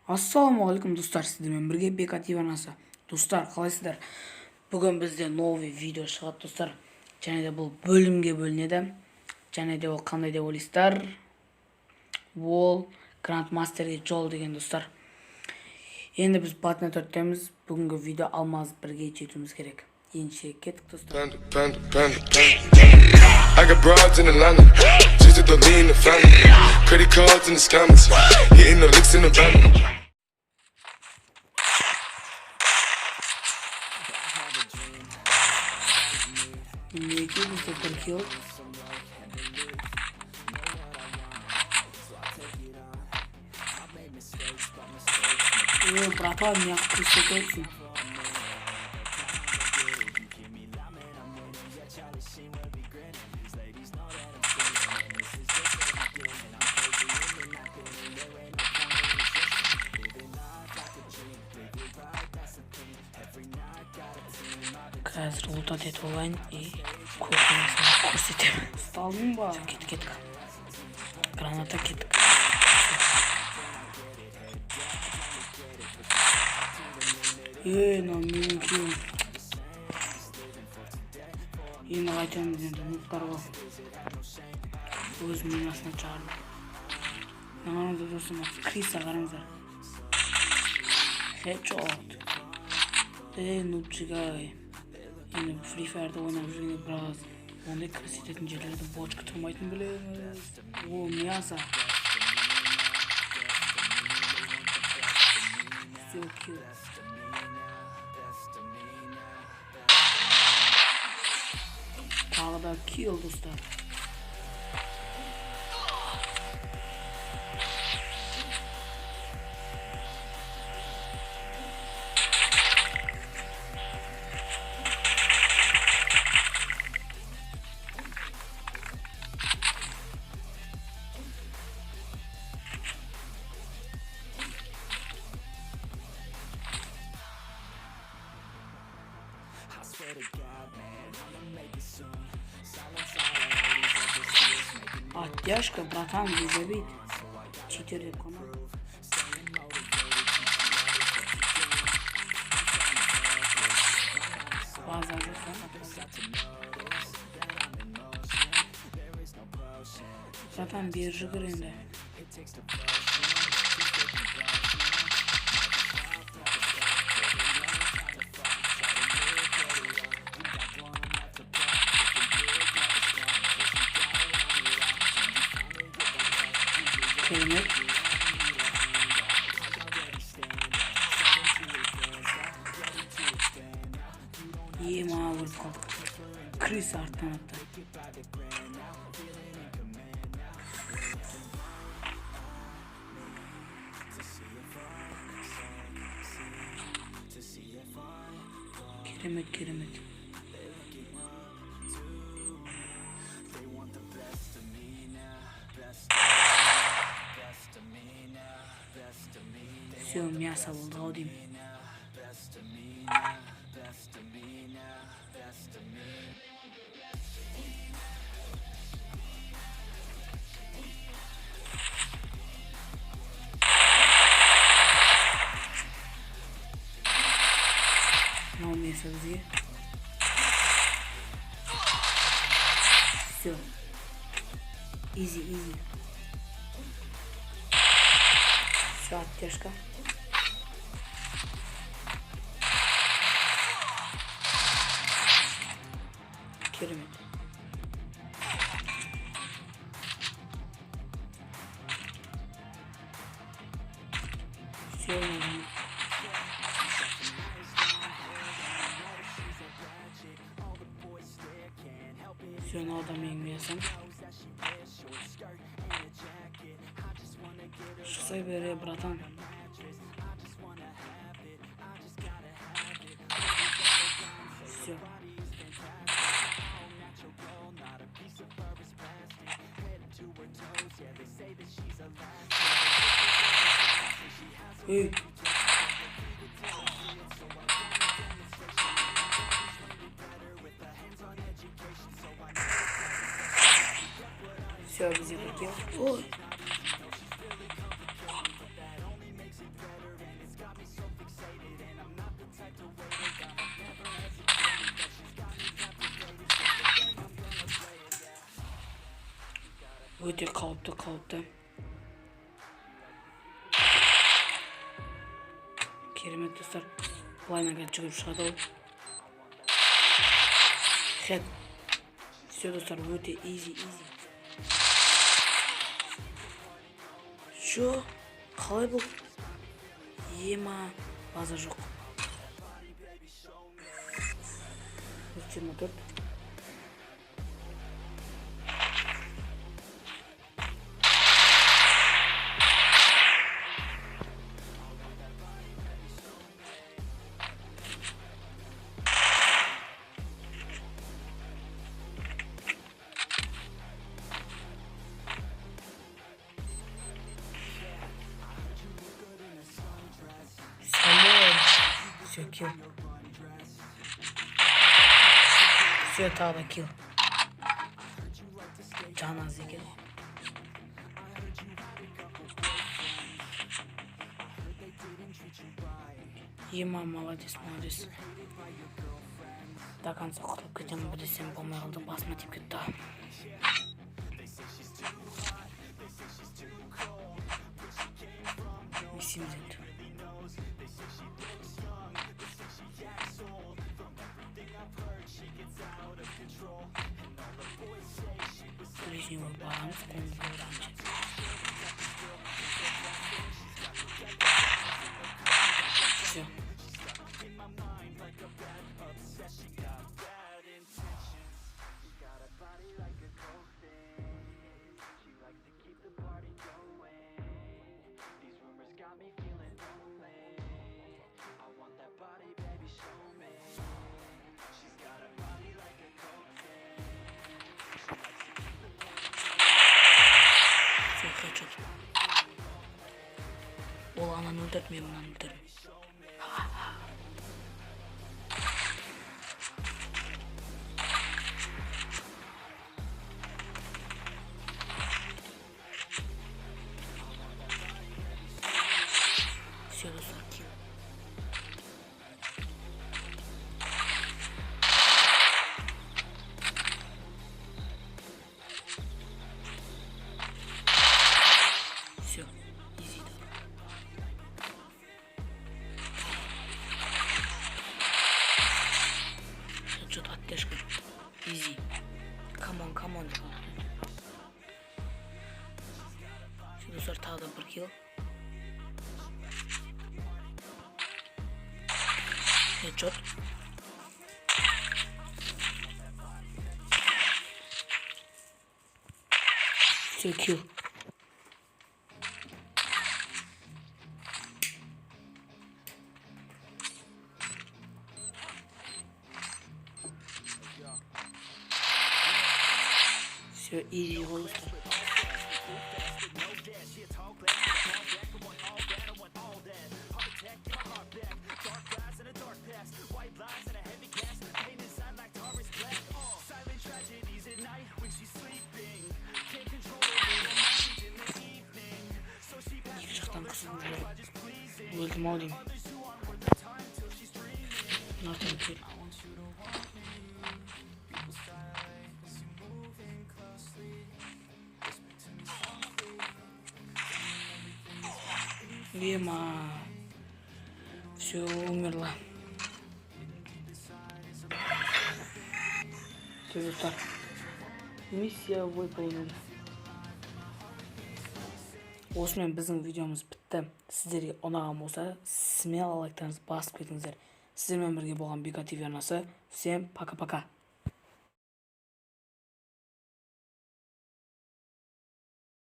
Ассалаумағалейкум достар, сіздермен бірге Бекат Иванасы. Достар, қалайсыздар? Бүгін бізде новый видео шығады достар. Және де бұл бөлімге бөлінеді. Және де ол қандай деп ойлайсыздар? Ол Grandmasterге жол деген достар. Енді біз батына төрттеміз. Бүгінгі видео алмаз бірге жетуіміз керек. Ендеше кеттік достар. I got broads in Atlanta, just to lean in the family. Credit cards in the scammers, hitting the licks in the van. Неге бізде тіркеу? Братан, меня вкусит. Қазір лутат етіп алайын и көрсетемін. Ұсталдың ба? Кеттік. Граната кеттік. Мынау менің күйеуім. Енді қайтамыз енді мұқтар ғой. Өз минасына чағырдым. Мынаңызды достым, Криса қараңыздар. Headshot. Нубчик-ай. Енді Free Fire'да ойнап жүргенде біраз ондай көрсететін жерлерде бочка тұрмайтын білеміз. О, мясо. Все килл. Тағы да килл достар. Оттяжка, братан, не забить. Читер деп қана. База жасан. Братан, бер жүгір енді. Керемет. Маған өліп қалдық. Крис арттан атты. Керемет. Все, мясо болды ау деймін. Мынау мясо бізге. Все. Изи. Все, оттяжка. Керемет. Все, все, надо менің мясом. Шықсай бере, братан. Все. Эй. Все, бізде тіркеу. Ой. Өте қауіпті. Керемет достар. Лайнаға жүгіріп шығады ол. Хед. Все достар, өте easy. Шо? Қалай бұл? Ема, база жоқ. 24. Все, килл. Все, тағы да килл. Жан аз екен. Ема, молодец. До конца құтылып кетемін, білесем болмай қалды, басыма тиіп кетті. Месимдет. Ближнего баланс, все. Ол ананы өлтірді, мен мынаны өлтірдім. Все, достар, килл. Все, изи. Что-то оттяжка. Изи. Камон. Şimdi sonra tağda bir kill. Headshot. Все, kill. Все, easy голос. İki жақтан қысылып жүріп өлдім ау деймін. Нартан кел. Ема. Все, умерла. Все, достар. Миссия выполнена. Осымен біздің видеомыз бітті. Сіздерге ұнаған болса, смело лайктарыңызды басып кетіңіздер. Сіздермен бірге болған Бека ТВ арнасы. Всем пока-пока.